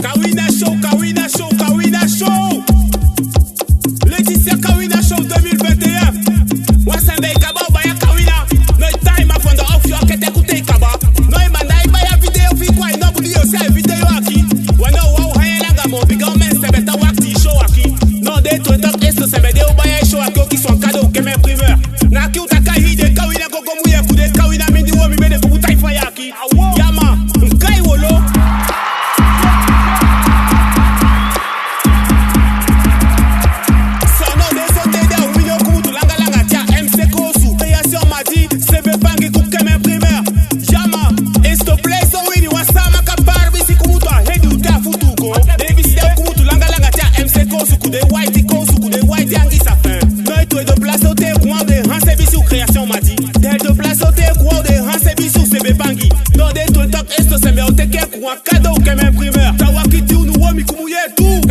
Kawina Show, Kawina Show. Laetitia Kawina Show 2021. Wasande Kaba Baya Kawina. No time after off your kete kute Kaba. No imandai baya video fi kwa ino buli yo say video aki. Wana wow hayelanga mo biga men se beta wakti show aki. No de to top esto se bede baya show aki ki son cadeau que mes primeur. Na ki utaka hide Kawina gogo muye kude Kawina mindi wo mi bede kubutai fire aki. Yama nkai wolo. Cadeau que mes primeurs, Tawaki tu nous wami kumuye tout.